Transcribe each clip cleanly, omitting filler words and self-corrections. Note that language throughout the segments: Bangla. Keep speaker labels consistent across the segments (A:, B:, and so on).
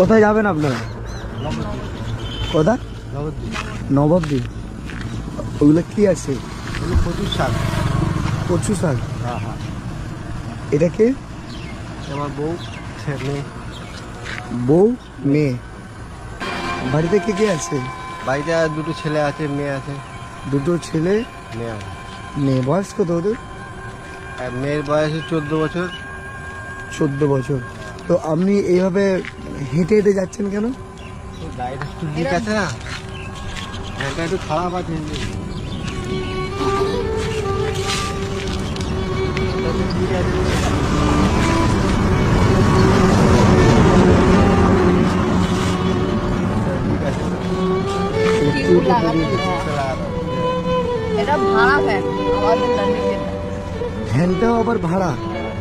A: কোথায় যাবেন আপনারা? কোথায়? নবদ্বীপ। ওগুলো কি আছে?
B: কচুর শাক।
A: কচু শাক?
B: হ্যাঁ হ্যাঁ।
A: এটা কে?
B: আমার বউ মেয়ে।
A: বউ মেয়ে। বাড়িতে কে কে আছে?
B: বাড়িতে দুটো ছেলে আছে, মেয়ে আছে।
A: দুটো ছেলে
B: মেয়ে আছে।
A: মেয়ে বয়স কত ওদের?
B: মেয়ের বয়স 14 বছর।
A: 14 বছর। তো আপনি এইভাবে হেঁটে হেঁটে যাচ্ছেন কেন?
B: গাড়িটা একটু ঠিক আছে না, গাড়িটা একটু খারাপ আছে।
C: এটা ভাড়া ভ্যান, আমাদের না নিজের।
A: ভ্যানটাও আবার ভাড়া,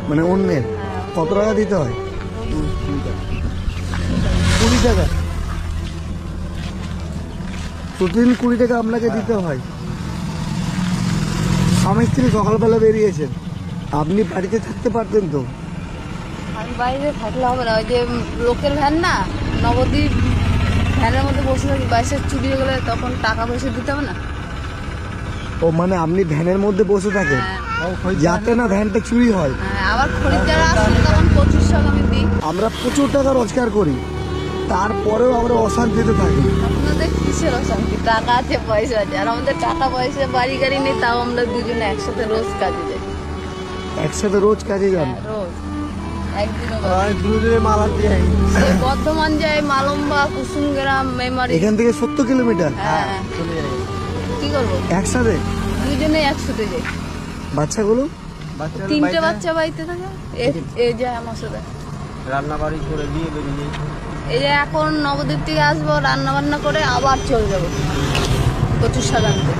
A: মানে অন্যের? কত টাকা দিতে হয়? 20 টাকা। প্রতিদিন 20 টাকা আপনাকে দিতে হয়? স্বামী স্ত্রী সকালবেলা বেরিয়েছেন, আপনি বাড়িতে থাকতে পারতেন তো?
C: আমি বাইরে থাকলে হবে না, ওই যে লোকের ভ্যান না, নবদ্বীপ ভ্যানের মধ্যে বসে থাকি, বাইসে চুরি হয়ে গেলে তখন টাকা পয়সা দিতে হবে না।
A: ও মানে আপনি ভ্যানের মধ্যে বসে থাকেন যাতে না ভ্যানটা চুরি হয়?
C: হ্যাঁ, আবার খরিদ্দার আসলে তখন 25 টাকা আমি দিই।
A: আমরা প্রচুর টাকা রোজগার করি, তারপরেও আমরা অশান্তিতে থাকি।
C: আপনাদের কিসের অশান্তি? টাকা আছে, পয়সা আছে, আর আমাদের টাকা পয়সা বাড়ি গাড়ি নেই, তাও আমরা দুজনে একসাথে রোজ কাজে যাই।
A: একসাথে রোজ কাজে যান?
C: হ্যাঁ, রোজ একদিনও
B: দুজনে মাল আনতে যাই।
C: সেই বর্ধমান যাই, মালম্বা, কুসুমগ্রাম, মেমারি।
A: এখান থেকে 70 কিলোমিটার
C: হ্যাঁ,
B: চলে যাই।
C: কি করবো,
A: একসাথে?
C: দুজনে একসাথে যাই।
A: বাচ্চাগুলো?
C: তিনটে বাচ্চা বাড়িতে থাকে, এই যায় আমার সাথে।
B: রান্না বাড়ি করে দিয়ে বেরিয়ে যাই।
C: এই যে এখন নবদ্বীপ থেকে আসবো, রান্না বান্না করে আবার চলে যাবো কচুর শাক আনতে।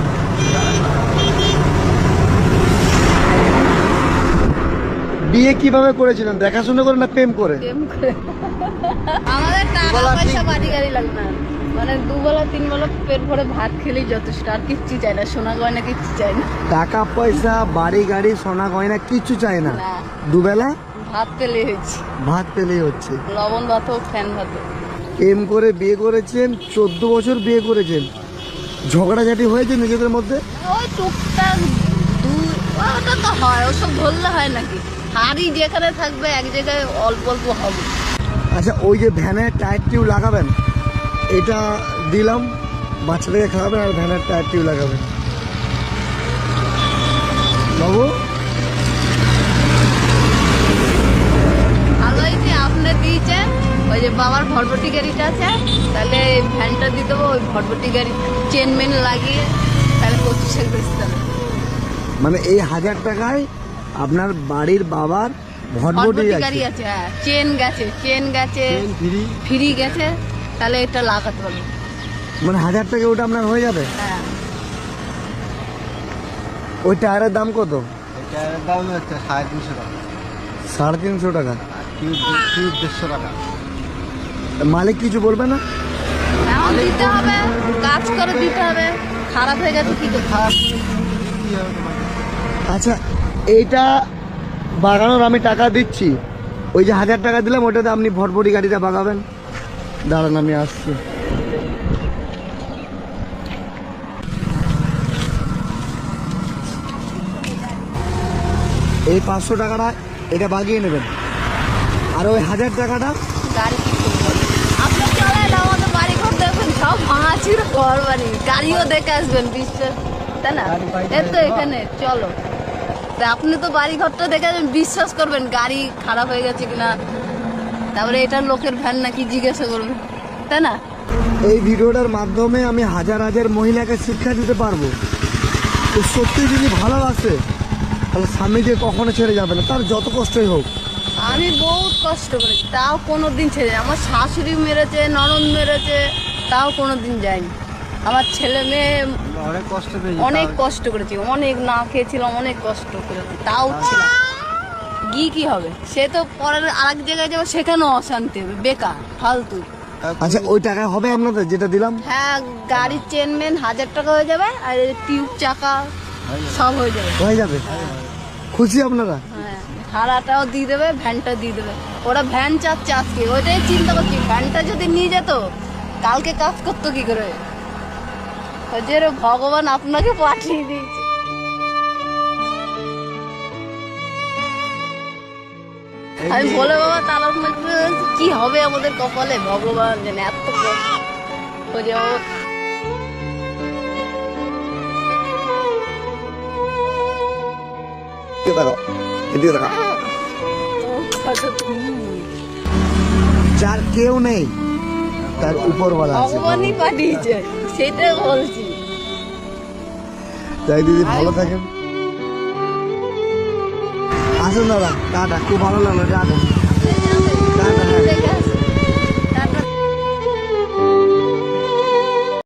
A: বিয়ে কিভাবে করেছিলেন? দেখাশোনা করে না প্রেম করে?
C: প্রেম করে। আমাদের টাকা পয়সা বাড়ি গাড়ি লাগবে না, মানে দুবেলা তিনবেলা পেট ভরে ভাত খেলেই যথেষ্ট, আর কিচ্ছু চাই না, সোনা গয়না কিচ্ছু চাই না।
A: টাকা পয়সা বাড়ি গাড়ি সোনা গয়না কিচ্ছু চাই না,
C: না,
A: দুবেলা
C: ভাত পেলেই হয়েছে,
A: ভাত পেলেই হচ্ছে।
C: লবণ ভাত হোক, ফ্যান ভাত হোক।
A: প্রেম করে বিয়ে করেছেন, 14 বছর বিয়ে করেছেন, ঝগড়াঝাটি হয়েছে নিজেদের মধ্যে?
C: ওই টুকটাক ওটা তো হয়, ওসব ধরলে হয় নাকি? হাড়ি যেখানে থাকবে এক জায়গায় অল্প অল্প হবে।
A: আচ্ছা, ওই যে ভ্যানের টায়ার টিউব লাগাবেন, এটা দিলাম, বাচ্চাদেরকে খাওয়াবেন আর ভ্যানের টায়ার টিউব লাগাবেন। বাবু
C: ভালোই যে আপনি দিয়েছেন, ওই যে বাবার ভটভটি গাড়িটা আছে, তাহলে এই ভ্যানটা দিয়ে দেবো, ওই ভটভটি গাড়ি চেন মেন লাগিয়ে তাহলে 25 বেচতে হবে।
A: মানে এই 1000 টাকায় আপনার বাড়ির বাবার ভটভটি
C: ভটভটি
A: আছে?
C: গাড়ি আছে, হ্যাঁ, চেন গেছে, ফ্রি গেছে, তাহলে এটা লাগাতে পারবো।
A: মানে 1000 টাকা ওটা আপনার হয়ে যাবে?
C: হ্যাঁ,
A: ওই টায়ারের দাম কত?
B: এটার দাম হচ্ছে 350 টাকা।
A: 350 টাকা?
B: টিউব 150 টাকা।
A: মালিক কিছু বলবে না?
C: এখন দিতে হবে, কাজ করে দিতে হবে, খারাপ হয়ে গেছে কি করতে?
B: খারাপ কি হবে তোমাকে?
A: আচ্ছা, এইটা বাগানোর আমি টাকা দিচ্ছি, ওই যে 1000 টাকা দিলাম ওটাতে আপনি ভটভটি গাড়িটা বাগাবেন। দাঁড়ান আমি আসছি। এই 500 টাকাটা এটা বাগিয়ে নেবেন, আর ওই 1000 টাকাটা
C: গাড়ি কি করবো? আপনি চলেন আমাদের বাড়ি ঘর দেখবেন, সব ভাঙাচির ঘর বাড়ি, গাড়িও দেখে আসবেন, বিশ্বাস, তাই না? এই তো এখানে চলো, তা আপনি তো বাড়ি ঘরটা দেখে আসবেন, বিশ্বাস করবেন গাড়ি খারাপ হয়ে গেছে কিনা, তারপরে এটা লোকের ভ্যান নাকি জিজ্ঞাসা করবেন, তাই না?
A: এই ভিডিওটার মাধ্যমে আমি হাজার হাজার মহিলাকে শিক্ষা দিতে পারবো, তো সত্যি যদি ভালোবাসে তাহলে স্বামীকে কখনো ছেড়ে যাবে না, তার যত কষ্টই হোক।
C: আমি বহুত কষ্ট করেছি, তাও কোনোদিন ছেড়ে যাই। আমার শাশুড়ি মেরেছে, ননদ মেরেছে, তাও কোনোদিন যায়নি। আমার ছেলে মেয়ে
B: অনেক কষ্ট পেয়েছি।
C: অনেক কষ্ট করেছি, অনেক না খেয়েছিলাম, অনেক কষ্ট করেছি, তাও ছিল। গিয়ে কি হবে, সে তো পরের আরেক জায়গায় যাবে, সেখানেও অশান্তি হবে, বেকার ফালতু।
A: আচ্ছা, ওই টাকা হবে আপনাদের যেটা দিলাম?
C: হ্যাঁ, গাড়ির চেন মেন 1000 টাকা হয়ে যাবে, আর টিউব চাকা সব হয়ে যাবে।
A: হয়ে যাবে? খুশি আপনারা?
C: হ্যাঁ। ভাড়াটাও দিয়ে দেবে, ভ্যানটা দিয়ে দেবে। ওরা ভ্যান চাচ্ছে আজকে, ওইটাই চিন্তা করছি, ভ্যানটা যদি নিয়ে যেত কালকে কাজ করতো কি করে। ওই যে রে ভগবান আপনাকে পাঠিয়ে দিয়েছে। আমি বলে বাবা তালাক মারবে, কি হবে আমাদের কপালে ভগবান জানে, এত কষ্ট। ওই যে ও-
A: এদিকে তাকাও। যার কেউ নেই তার উপরওয়ালা আছে।
C: ভগবানই পাঠিয়েছে, সেটা বলছি।
A: তাই দিদি ভালো থাকেন। আসুন দাদা, টাটা, খুব ভালো লাগলো, টাটা।
C: ঠিক আছে।